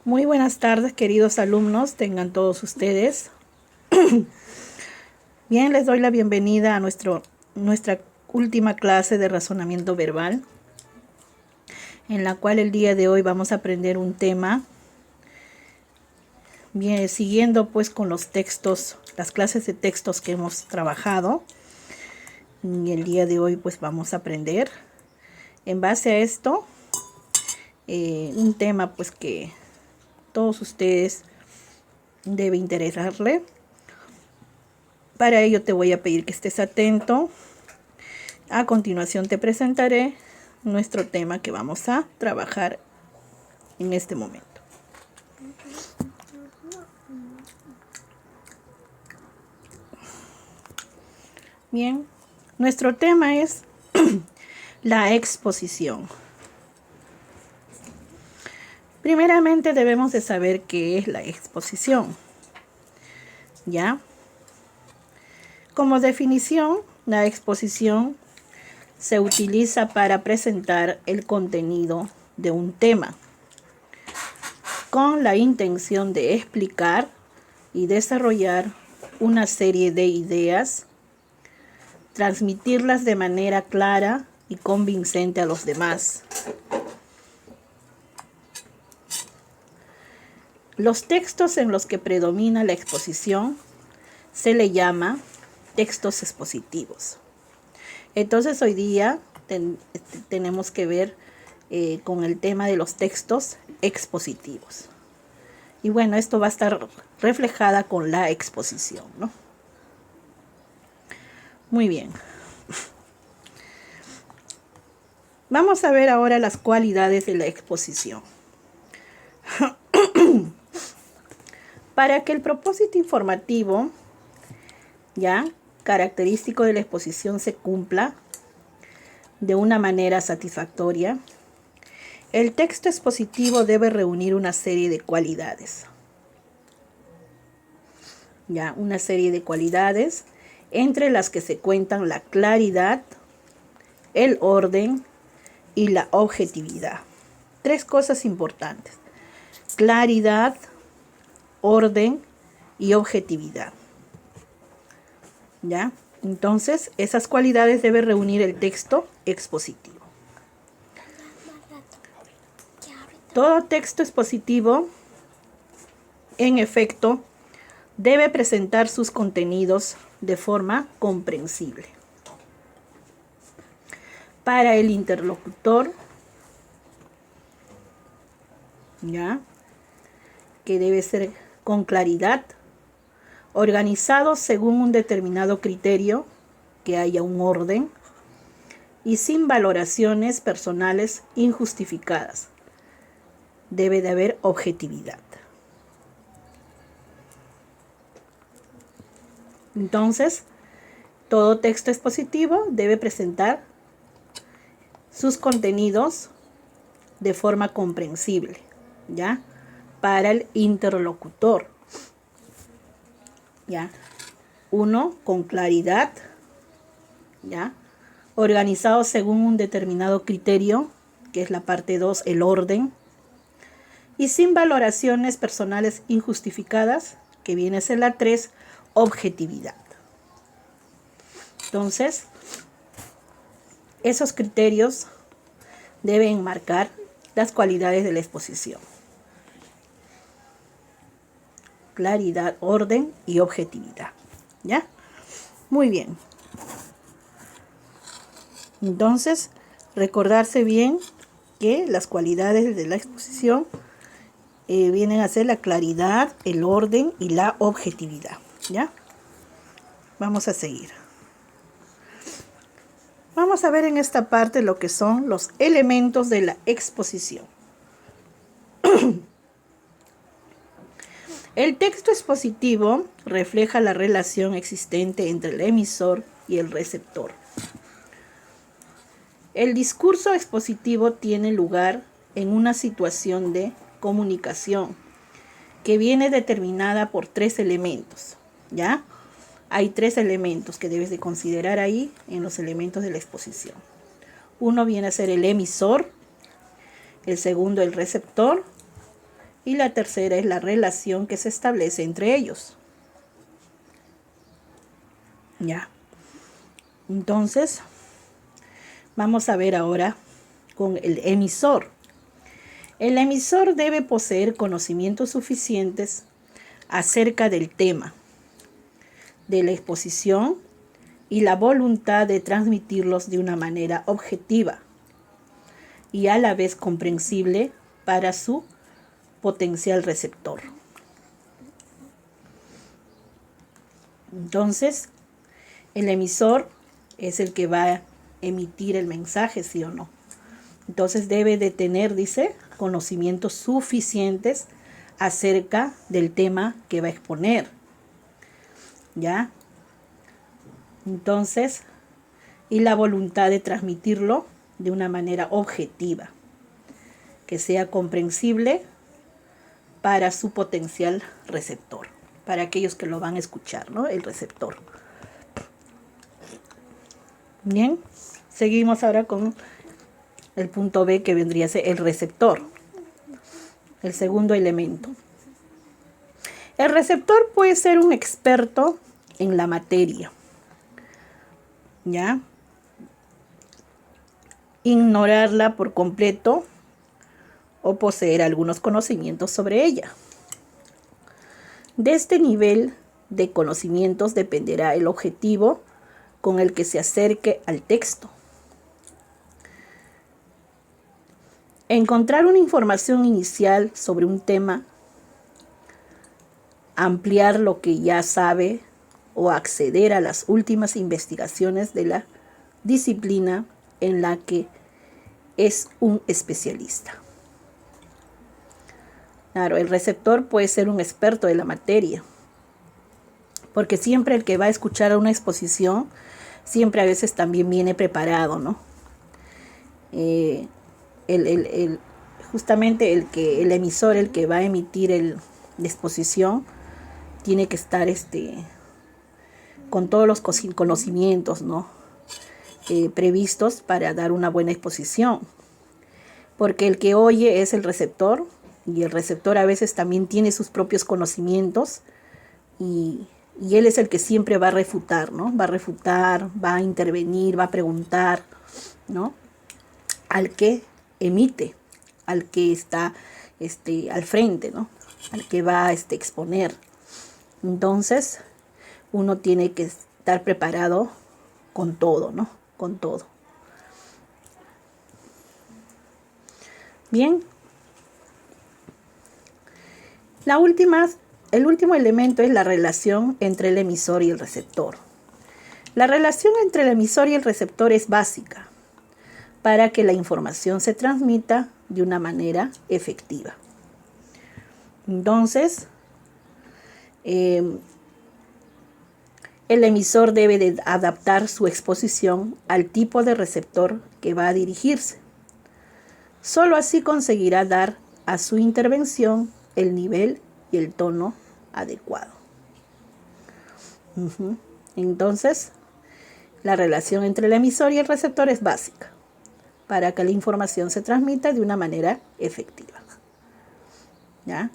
Muy buenas tardes, queridos alumnos, tengan todos ustedes. Bien, les doy la bienvenida a nuestra última clase de razonamiento verbal, en la cual el día de hoy vamos a aprender un tema, bien, siguiendo pues con los textos, las clases de textos que hemos trabajado. Y el día de hoy pues vamos a aprender, en base a esto, un tema pues que todos ustedes debe interesarle. Para ello te voy a pedir que estés atento. A continuación te presentaré nuestro tema que vamos a trabajar en este momento. Bien, nuestro tema es la exposición. Primeramente debemos de saber qué es la exposición. ¿Ya? Como definición, la exposición se utiliza para presentar el contenido de un tema con la intención de explicar y desarrollar una serie de ideas, transmitirlas de manera clara y convincente a los demás. Los textos en los que predomina la exposición se le llama textos expositivos. Entonces hoy día tenemos que ver con el tema de los textos expositivos. Y bueno, esto va a estar reflejada con la exposición, ¿no? Muy bien. Vamos a ver ahora las cualidades de la exposición. Para que el propósito informativo, ya, característico de la exposición se cumpla de una manera satisfactoria, el texto expositivo debe reunir una serie de cualidades. Ya, una serie de cualidades entre las que se cuentan la claridad, el orden y la objetividad. Tres cosas importantes: claridad, orden y objetividad. ¿Ya? Entonces, esas cualidades debe reunir el texto expositivo. Todo texto expositivo, en efecto, debe presentar sus contenidos de forma comprensible para el interlocutor, ¿ya? Que debe ser con claridad, organizado según un determinado criterio, que haya un orden y sin valoraciones personales injustificadas. Debe de haber objetividad. Entonces, todo texto expositivo debe presentar sus contenidos de forma comprensible, ¿ya? Para el interlocutor. ¿Ya? Uno, con claridad, ¿ya? Organizado según un determinado criterio, que es la parte 2, el orden, y sin valoraciones personales injustificadas, que viene a ser la 3, objetividad. Entonces, esos criterios deben marcar las cualidades de la exposición: claridad, orden y objetividad. ¿Ya? Muy bien. Entonces, recordarse bien que las cualidades de la exposición vienen a ser la claridad, el orden y la objetividad. ¿Ya? Vamos a seguir. Vamos a ver en esta parte lo que son los elementos de la exposición. El texto expositivo refleja la relación existente entre el emisor y el receptor. El discurso expositivo tiene lugar en una situación de comunicación que viene determinada por tres elementos, ¿ya? Hay tres elementos que debes de considerar ahí en los elementos de la exposición. Uno viene a ser el emisor, el segundo el receptor Y la tercera es la relación que se establece entre ellos. Ya. Entonces, vamos a ver ahora con el emisor. El emisor debe poseer conocimientos suficientes acerca del tema, de la exposición y la voluntad de transmitirlos de una manera objetiva y a la vez comprensible para su potencial receptor. Entonces, el emisor es el que va a emitir el mensaje, ¿sí o no? Entonces debe de tener, dice, conocimientos suficientes acerca del tema que va a exponer. ¿Ya? Entonces, y la voluntad de transmitirlo de una manera objetiva, que sea comprensible para su potencial receptor, para aquellos que lo van a escuchar, ¿no? El receptor. Bien, seguimos ahora con el punto B, que vendría a ser el receptor, el segundo elemento. El receptor puede ser un experto en la materia, ¿ya? Ignorarla por completo o poseer algunos conocimientos sobre ella. De este nivel de conocimientos dependerá el objetivo con el que se acerque al texto. Encontrar una información inicial sobre un tema, ampliar lo que ya sabe o acceder a las últimas investigaciones de la disciplina en la que es un especialista. Claro, el receptor puede ser un experto de la materia, porque siempre el que va a escuchar una exposición, siempre a veces también viene preparado, ¿no? Justamente el emisor, el que va a emitir la exposición, tiene que estar con todos los conocimientos, ¿no? Previstos para dar una buena exposición, porque el que oye es el receptor, y el receptor a veces también tiene sus propios conocimientos, y él es el que siempre va a refutar, ¿no? Va a refutar, va a intervenir, va a preguntar, ¿no? Al que emite, al que está al frente, ¿no? Al que va a exponer. Entonces, uno tiene que estar preparado con todo, ¿no? Con todo. Bien. El último elemento es la relación entre el emisor y el receptor. La relación entre el emisor y el receptor es básica para que la información se transmita de una manera efectiva. Entonces, el emisor debe de adaptar su exposición al tipo de receptor que va a dirigirse. Solo así conseguirá dar a su intervención el nivel y el tono adecuado. Entonces, la relación entre el emisor y el receptor es básica para que la información se transmita de una manera efectiva. ¿Ya?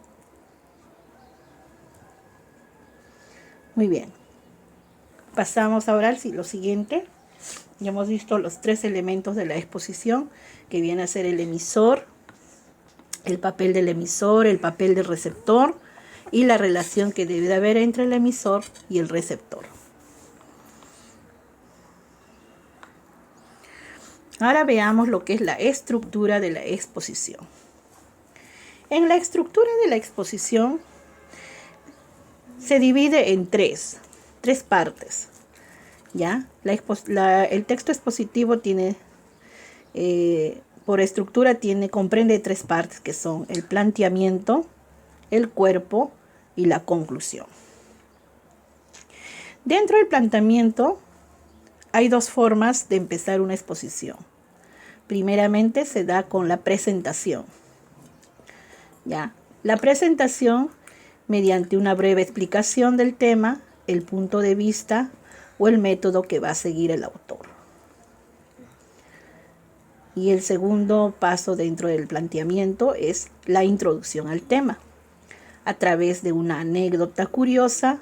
Muy bien. Pasamos ahora a lo siguiente. Ya hemos visto los 3 elementos de la exposición, que viene a ser el emisor, el papel del emisor, el papel del receptor y la relación que debe de haber entre el emisor y el receptor. Ahora veamos lo que es la estructura de la exposición. En la estructura de la exposición se divide en tres partes. ¿Ya? El texto expositivo tiene, por estructura, comprende 3 partes, que son el planteamiento, el cuerpo y la conclusión. Dentro del planteamiento hay 2 formas de empezar una exposición. Primeramente se da con la presentación. ¿Ya? La presentación, mediante una breve explicación del tema, el punto de vista o el método que va a seguir el autor. Y el segundo paso dentro del planteamiento es la introducción al tema, a través de una anécdota curiosa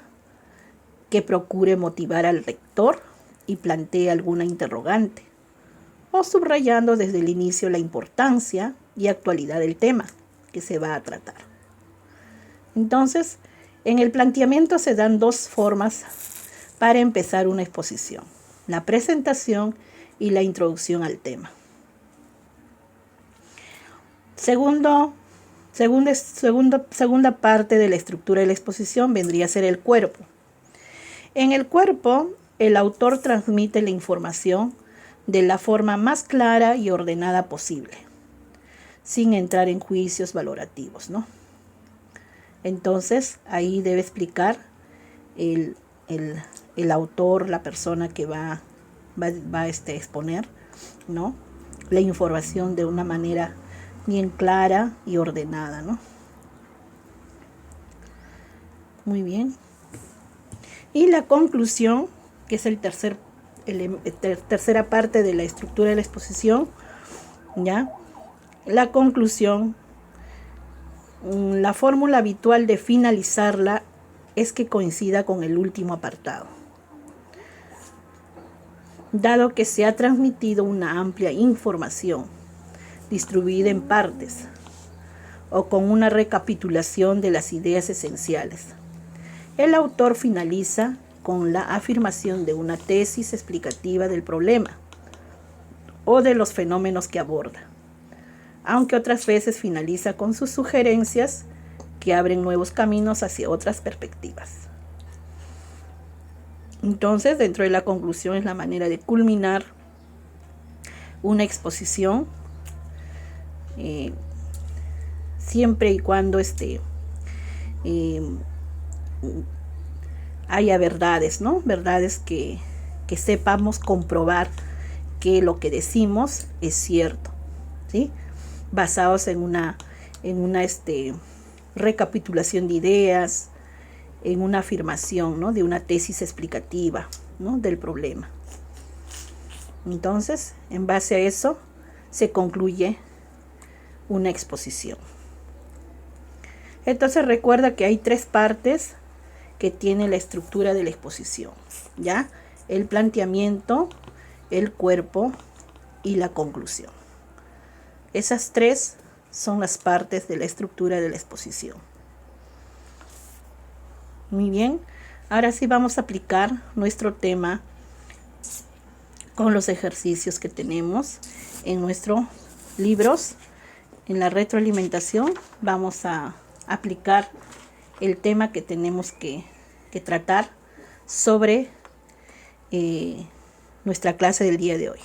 que procure motivar al lector y plantee alguna interrogante, o subrayando desde el inicio la importancia y actualidad del tema que se va a tratar. Entonces, en el planteamiento se dan dos formas para empezar una exposición: la presentación y la introducción al tema. Segunda parte de la estructura de la exposición vendría a ser el cuerpo. En el cuerpo, el autor transmite la información de la forma más clara y ordenada posible, sin entrar en juicios valorativos, ¿no? Entonces, ahí debe explicar el autor, la persona que va a exponer, ¿no?, la información de una manera bien clara y ordenada, ¿no? Muy bien. Y la conclusión, que es tercera parte de la estructura de la exposición, ¿ya? La conclusión, la fórmula habitual de finalizarla es que coincida con el último apartado, dado que se ha transmitido una amplia información distribuida en partes o con una recapitulación de las ideas esenciales. El autor finaliza con la afirmación de una tesis explicativa del problema o de los fenómenos que aborda, aunque otras veces finaliza con sus sugerencias que abren nuevos caminos hacia otras perspectivas. Entonces, dentro de la conclusión es la manera de culminar una exposición, siempre y cuando haya verdades, ¿no? Verdades que sepamos comprobar que lo que decimos es cierto, ¿sí? Basados en una recapitulación de ideas, en una afirmación, ¿no?, de una tesis explicativa, ¿no?, del problema. Entonces, en base a eso, se concluye una exposición. Entonces, recuerda que hay tres partes que tiene la estructura de la exposición, ¿ya? El planteamiento, el cuerpo y la conclusión. Esas tres son las partes de la estructura de la exposición. Muy bien, ahora sí vamos a aplicar nuestro tema con los ejercicios que tenemos en nuestros libros. En la retroalimentación vamos a aplicar el tema que tenemos que tratar sobre nuestra clase del día de hoy.